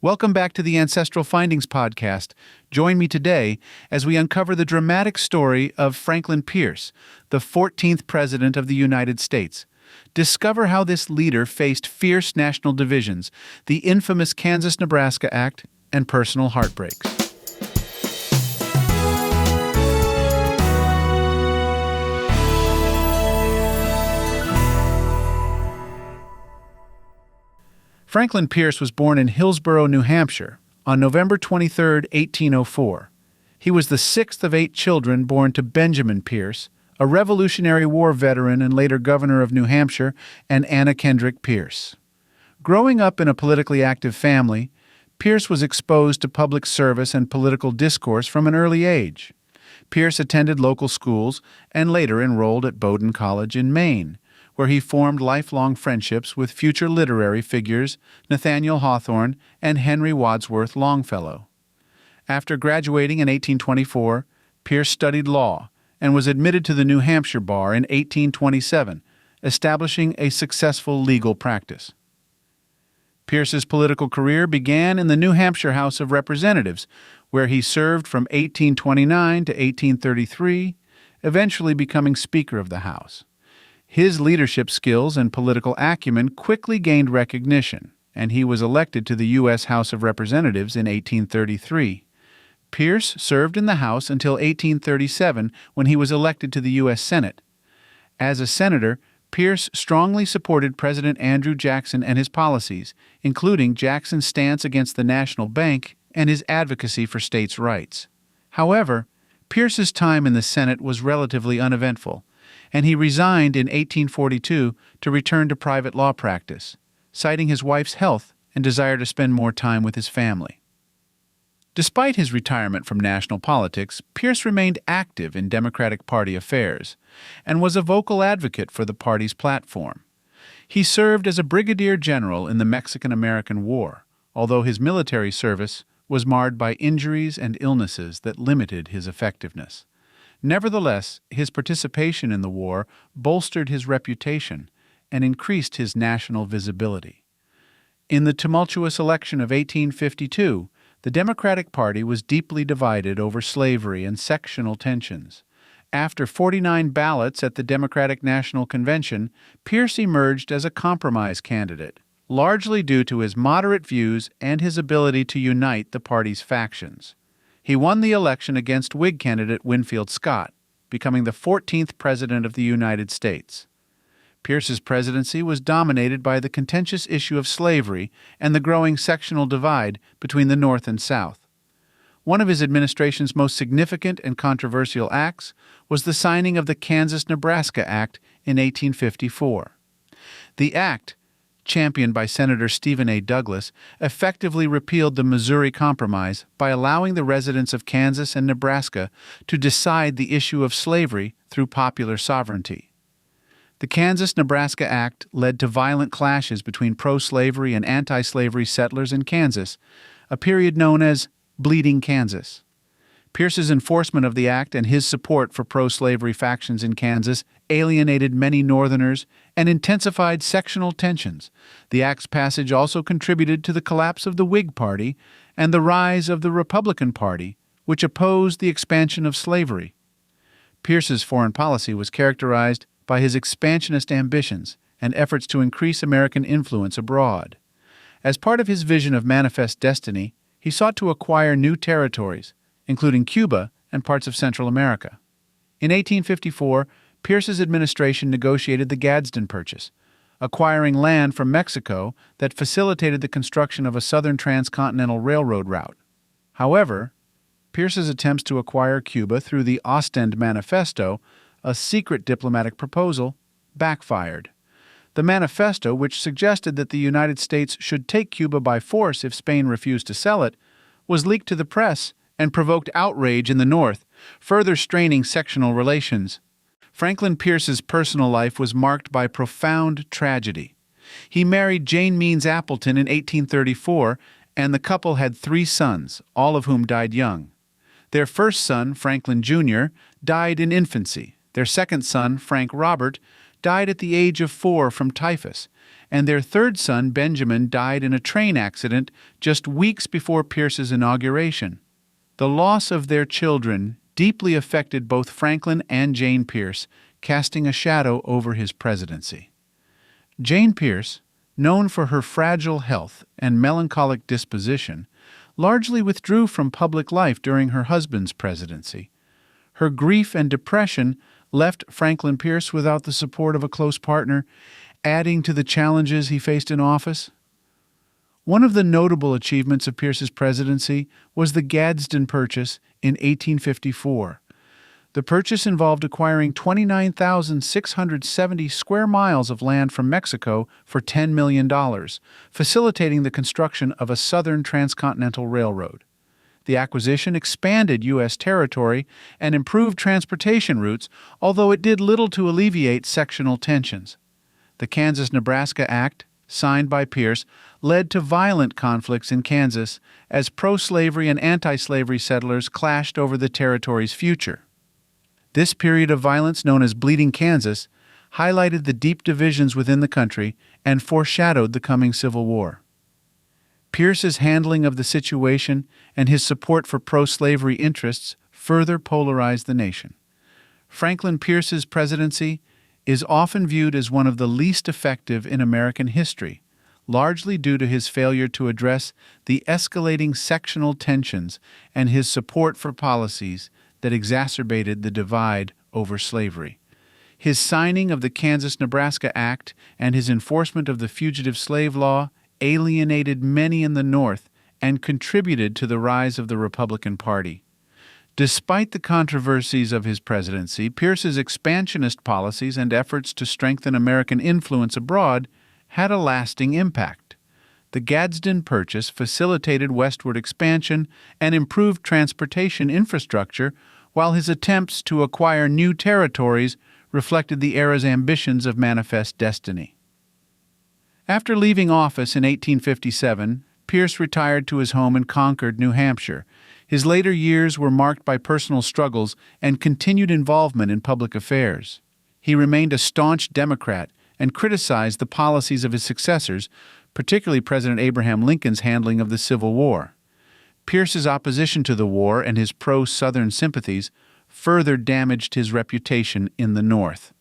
Welcome back to the Ancestral Findings podcast. Join me today as we uncover the dramatic story of Franklin Pierce, the 14th President of the United States. Discover how this leader faced fierce national divisions, the infamous Kansas-Nebraska Act, and personal heartbreaks. Franklin Pierce was born in Hillsborough, New Hampshire, on November 23, 1804. He was the sixth of 8 children born to Benjamin Pierce, a Revolutionary War veteran and later governor of New Hampshire, and Anna Kendrick Pierce. Growing up in a politically active family, Pierce was exposed to public service and political discourse from an early age. Pierce attended local schools and later enrolled at Bowdoin College in Maine, where he formed lifelong friendships with future literary figures Nathaniel Hawthorne and Henry Wadsworth Longfellow. After graduating in 1824, Pierce studied law and was admitted to the New Hampshire bar in 1827, establishing a successful legal practice. Pierce's political career began in the New Hampshire House of Representatives, where he served from 1829 to 1833, eventually becoming Speaker of the House. His leadership skills and political acumen quickly gained recognition, and he was elected to the U.S. House of Representatives in 1833. Pierce served in the House until 1837, when he was elected to the U.S. Senate. As a senator, Pierce strongly supported President Andrew Jackson and his policies, including Jackson's stance against the National Bank and his advocacy for states' rights. However, Pierce's time in the Senate was relatively uneventful, and he resigned in 1842 to return to private law practice, citing his wife's health and desire to spend more time with his family. Despite his retirement from national politics, Pierce remained active in Democratic Party affairs and was a vocal advocate for the party's platform. He served as a brigadier general in the Mexican-American War, although his military service was marred by injuries and illnesses that limited his effectiveness. Nevertheless, his participation in the war bolstered his reputation and increased his national visibility. In the tumultuous election of 1852, the Democratic Party was deeply divided over slavery and sectional tensions. After 49 ballots at the Democratic National Convention, Pierce emerged as a compromise candidate, largely due to his moderate views and his ability to unite the party's factions. He won the election against Whig candidate Winfield Scott, becoming the 14th President of the United States. Pierce's presidency was dominated by the contentious issue of slavery and the growing sectional divide between the North and South. One of his administration's most significant and controversial acts was the signing of the Kansas-Nebraska Act in 1854. The act, championed by Senator Stephen A. Douglas, effectively repealed the Missouri Compromise by allowing the residents of Kansas and Nebraska to decide the issue of slavery through popular sovereignty. The Kansas-Nebraska Act led to violent clashes between pro-slavery and anti-slavery settlers in Kansas, a period known as Bleeding Kansas. Pierce's enforcement of the act and his support for pro-slavery factions in Kansas alienated many Northerners and intensified sectional tensions. The act's passage also contributed to the collapse of the Whig Party and the rise of the Republican Party, which opposed the expansion of slavery. Pierce's foreign policy was characterized by his expansionist ambitions and efforts to increase American influence abroad. As part of his vision of manifest destiny, he sought to acquire new territories, including Cuba and parts of Central America. In 1854, Pierce's administration negotiated the Gadsden Purchase, acquiring land from Mexico that facilitated the construction of a southern transcontinental railroad route. However, Pierce's attempts to acquire Cuba through the Ostend Manifesto, a secret diplomatic proposal, backfired. The manifesto, which suggested that the United States should take Cuba by force if Spain refused to sell it, was leaked to the press and provoked outrage in the North, further straining sectional relations. Franklin Pierce's personal life was marked by profound tragedy. He married Jane Means Appleton in 1834, and the couple had 3 sons, all of whom died young. Their first son, Franklin Jr., died in infancy. Their second son, Frank Robert, died at the age of 4 from typhus, and their third son, Benjamin, died in a train accident just weeks before Pierce's inauguration. The loss of their children deeply affected both Franklin and Jane Pierce, casting a shadow over his presidency. Jane Pierce, known for her fragile health and melancholic disposition, largely withdrew from public life during her husband's presidency. Her grief and depression left Franklin Pierce without the support of a close partner, adding to the challenges he faced in office. One of the notable achievements of Pierce's presidency was the Gadsden Purchase in 1854. The purchase involved acquiring 29,670 square miles of land from Mexico for $10 million, facilitating the construction of a southern transcontinental railroad. The acquisition expanded U.S. territory and improved transportation routes, although it did little to alleviate sectional tensions. The Kansas-Nebraska Act, signed by Pierce, led to violent conflicts in Kansas as pro-slavery and anti-slavery settlers clashed over the territory's future. This period of violence, known as Bleeding Kansas, highlighted the deep divisions within the country and foreshadowed the coming Civil War. Pierce's handling of the situation and his support for pro-slavery interests further polarized the nation. Franklin Pierce's presidency is often viewed as one of the least effective in American history, largely due to his failure to address the escalating sectional tensions and his support for policies that exacerbated the divide over slavery. His signing of the Kansas-Nebraska Act and his enforcement of the fugitive slave law alienated many in the North and contributed to the rise of the Republican Party. Despite the controversies of his presidency, Pierce's expansionist policies and efforts to strengthen American influence abroad had a lasting impact. The Gadsden Purchase facilitated westward expansion and improved transportation infrastructure, while his attempts to acquire new territories reflected the era's ambitions of manifest destiny. After leaving office in 1857, Pierce retired to his home in Concord, New Hampshire. His later years were marked by personal struggles and continued involvement in public affairs. He remained a staunch Democrat and criticized the policies of his successors, particularly President Abraham Lincoln's handling of the Civil War. Pierce's opposition to the war and his pro-Southern sympathies further damaged his reputation in the North.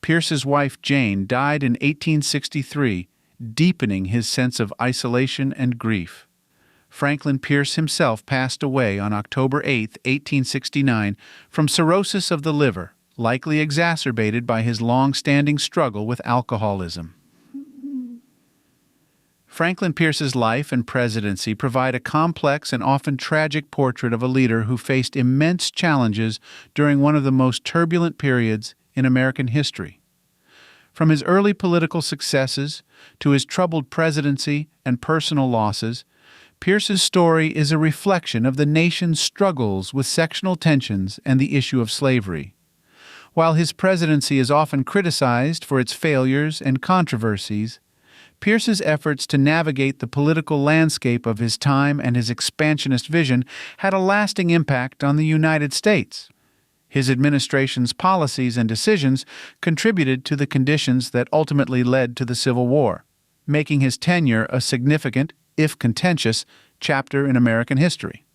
Pierce's wife, Jane, died in 1863, deepening his sense of isolation and grief. Franklin Pierce himself passed away on October 8, 1869, from cirrhosis of the liver, likely exacerbated by his long-standing struggle with alcoholism. Franklin Pierce's life and presidency provide a complex and often tragic portrait of a leader who faced immense challenges during one of the most turbulent periods in American history. From his early political successes to his troubled presidency and personal losses, Pierce's story is a reflection of the nation's struggles with sectional tensions and the issue of slavery. While his presidency is often criticized for its failures and controversies, Pierce's efforts to navigate the political landscape of his time and his expansionist vision had a lasting impact on the United States. His administration's policies and decisions contributed to the conditions that ultimately led to the Civil War, making his tenure a significant, if contentious, chapter in American history.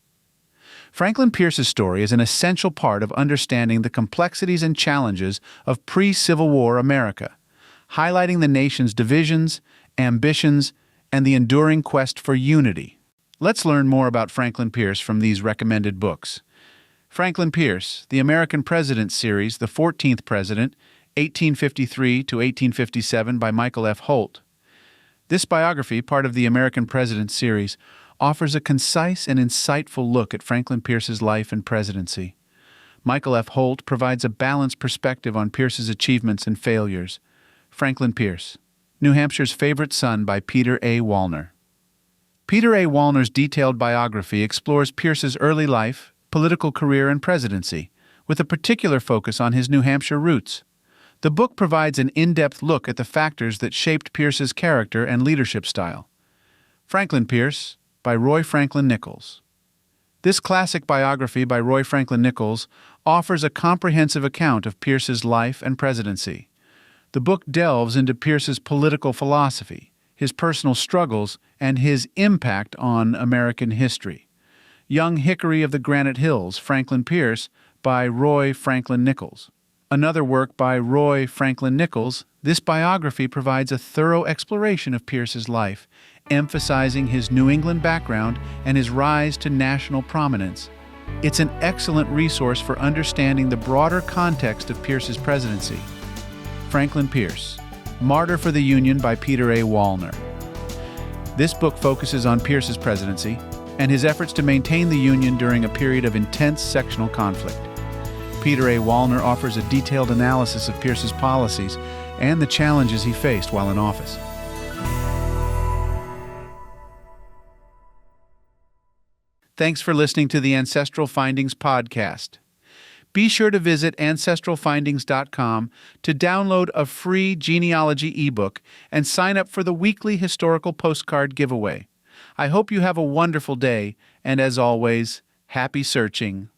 Franklin Pierce's story is an essential part of understanding the complexities and challenges of pre-Civil War America, highlighting the nation's divisions, ambitions, and the enduring quest for unity. Let's learn more about Franklin Pierce from these recommended books. Franklin Pierce, The American President Series, The 14th President, 1853 to 1857 by Michael F. Holt. This biography, part of the American President Series, offers a concise and insightful look at Franklin Pierce's life and presidency. Michael F. Holt provides a balanced perspective on Pierce's achievements and failures. Franklin Pierce, New Hampshire's Favorite Son by Peter A. Wallner. Peter A. Wallner's detailed biography explores Pierce's early life, political career, and presidency, with a particular focus on his New Hampshire roots. The book provides an in-depth look at the factors that shaped Pierce's character and leadership style. Franklin Pierce by Roy Franklin Nichols. This classic biography by Roy Franklin Nichols offers a comprehensive account of Pierce's life and presidency. The book delves into Pierce's political philosophy, his personal struggles, and his impact on American history. Young Hickory of the Granite Hills, Franklin Pierce, by Roy Franklin Nichols. Another work by Roy Franklin Nichols, this biography provides a thorough exploration of Pierce's life, emphasizing his New England background and his rise to national prominence. It's an excellent resource for understanding the broader context of Pierce's presidency. Franklin Pierce, Martyr for the Union by Peter A. Wallner. This book focuses on Pierce's presidency and his efforts to maintain the Union during a period of intense sectional conflict. Peter A. Wallner offers a detailed analysis of Pierce's policies and the challenges he faced while in office. Thanks for listening to the Ancestral Findings podcast. Be sure to visit ancestralfindings.com to download a free genealogy ebook and sign up for the weekly historical postcard giveaway. I hope you have a wonderful day, and as always, happy searching.